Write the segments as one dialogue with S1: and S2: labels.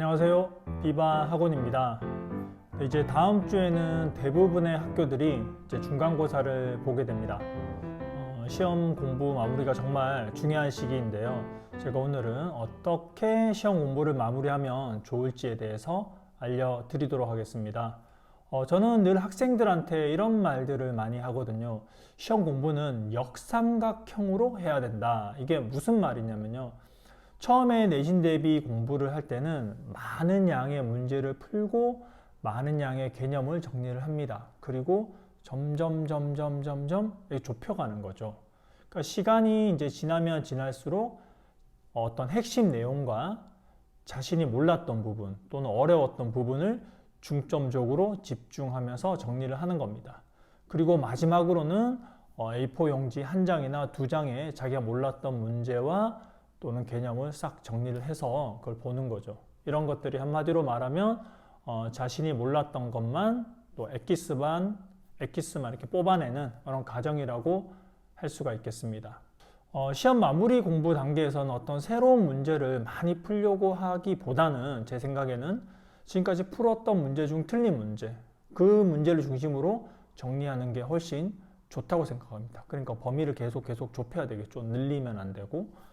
S1: 안녕하세요. 비바 학원입니다. 이제 다음 주에는 대부분의 학교들이 이제 중간고사를 보게 됩니다. 시험 공부 마무리가 정말 중요한 시기인데요. 제가 오늘은 어떻게 시험 공부를 마무리하면 좋을지에 대해서 알려드리도록 하겠습니다. 저는 늘 학생들한테 이런 말들을 많이 하거든요. 시험 공부는 역삼각형으로 해야 된다. 이게 무슨 말이냐면요. 처음에 내신 대비 공부를 할 때는 많은 양의 문제를 풀고 많은 양의 개념을 정리를 합니다. 그리고 점점 좁혀가는 거죠. 그러니까 시간이 이제 지나면 지날수록 어떤 핵심 내용과 자신이 몰랐던 부분 또는 어려웠던 부분을 중점적으로 집중하면서 정리를 하는 겁니다. 그리고 마지막으로는 A4 용지 한 장이나 두 장에 자기가 몰랐던 문제와 또는 개념을 싹 정리를 해서 그걸 보는 거죠. 이런 것들이 한마디로 말하면 자신이 몰랐던 것만 또 엑기스만 이렇게 뽑아내는 그런 과정이라고 할 수가 있겠습니다. 시험 마무리 공부 단계에서는 어떤 새로운 문제를 많이 풀려고 하기보다는 제 생각에는 지금까지 풀었던 문제 중 틀린 문제, 그 문제를 중심으로 정리하는 게 훨씬 좋다고 생각합니다. 그러니까 범위를 계속 좁혀야 되겠죠. 늘리면 안 되고.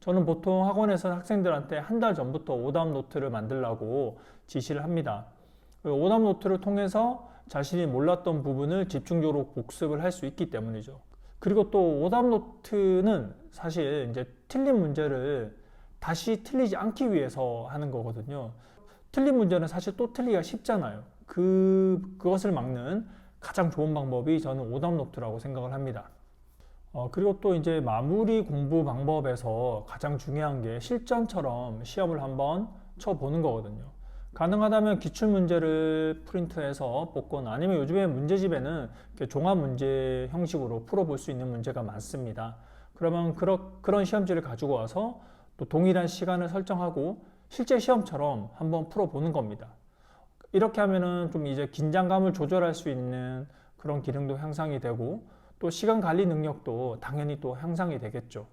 S1: 저는 보통 학원에서 학생들한테 한 달 전부터 오답 노트를 만들라고 지시를 합니다. 오답 노트를 통해서 자신이 몰랐던 부분을 집중적으로 복습을 할 수 있기 때문이죠. 그리고 또 오답 노트는 사실 이제 틀린 문제를 다시 틀리지 않기 위해서 하는 거거든요. 틀린 문제는 사실 또 틀리기가 쉽잖아요. 그것을 막는 가장 좋은 방법이 저는 오답 노트라고 생각을 합니다. 그리고 또 이제 마무리 공부 방법에서 가장 중요한 게 실전처럼 시험을 한번 쳐보는 거거든요. 가능하다면 기출문제를 프린트해서 뽑거나 아니면 요즘에 문제집에는 종합 문제 형식으로 풀어볼 수 있는 문제가 많습니다. 그러면 그런 시험지를 가지고 와서 또 동일한 시간을 설정하고 실제 시험처럼 한번 풀어보는 겁니다. 이렇게 하면은 좀 이제 긴장감을 조절할 수 있는 그런 기능도 향상이 되고 또 시간 관리 능력도 당연히 또 향상이 되겠죠.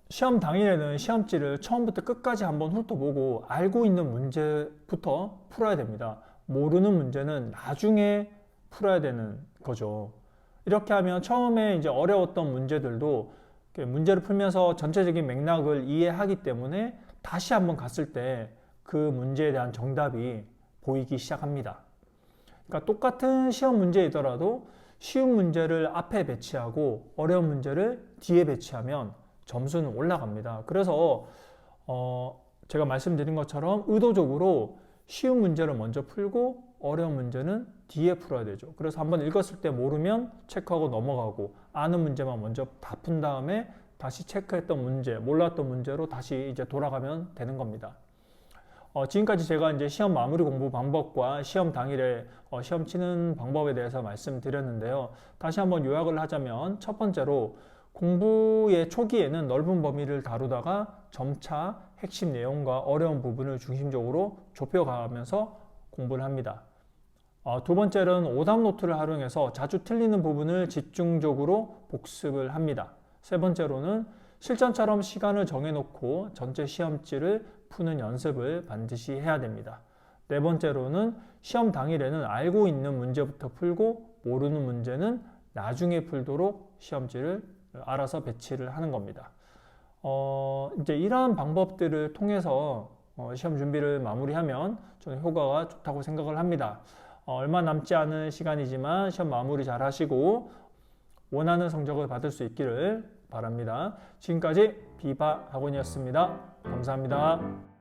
S1: 시험 당일에는 시험지를 처음부터 끝까지 한번 훑어보고 알고 있는 문제부터 풀어야 됩니다. 모르는 문제는 나중에 풀어야 되는 거죠. 이렇게 하면 처음에 이제 어려웠던 문제들도 문제를 풀면서 전체적인 맥락을 이해하기 때문에 다시 한번 갔을 때 그 문제에 대한 정답이 보이기 시작합니다. 그러니까 똑같은 시험 문제이더라도 쉬운 문제를 앞에 배치하고 어려운 문제를 뒤에 배치하면 점수는 올라갑니다. 그래서 제가 말씀드린 것처럼 의도적으로 쉬운 문제를 먼저 풀고 어려운 문제는 뒤에 풀어야 되죠. 그래서 한번 읽었을 때 모르면 체크하고 넘어가고 아는 문제만 먼저 다 푼 다음에 다시 체크했던 문제, 몰랐던 문제로 다시 이제 돌아가면 되는 겁니다. 지금까지 제가 이제 시험 마무리 공부 방법과 시험 당일에 시험 치는 방법에 대해서 말씀드렸는데요. 다시 한번 요약을 하자면 첫 번째로 공부의 초기에는 넓은 범위를 다루다가 점차 핵심 내용과 어려운 부분을 중심적으로 좁혀가면서 공부를 합니다. 두 번째로는 오답 노트를 활용해서 자주 틀리는 부분을 집중적으로 복습을 합니다. 세 번째로는 실전처럼 시간을 정해놓고 전체 시험지를 푸는 연습을 반드시 해야 됩니다. 네 번째로는 시험 당일에는 알고 있는 문제부터 풀고 모르는 문제는 나중에 풀도록 시험지를 알아서 배치를 하는 겁니다. 이제 이러한 방법들을 통해서 시험 준비를 마무리하면 저는 효과가 좋다고 생각을 합니다. 얼마 남지 않은 시간이지만 시험 마무리 잘 하시고 원하는 성적을 받을 수 있기를 바랍니다. 지금까지 비바 학원이었습니다. 감사합니다.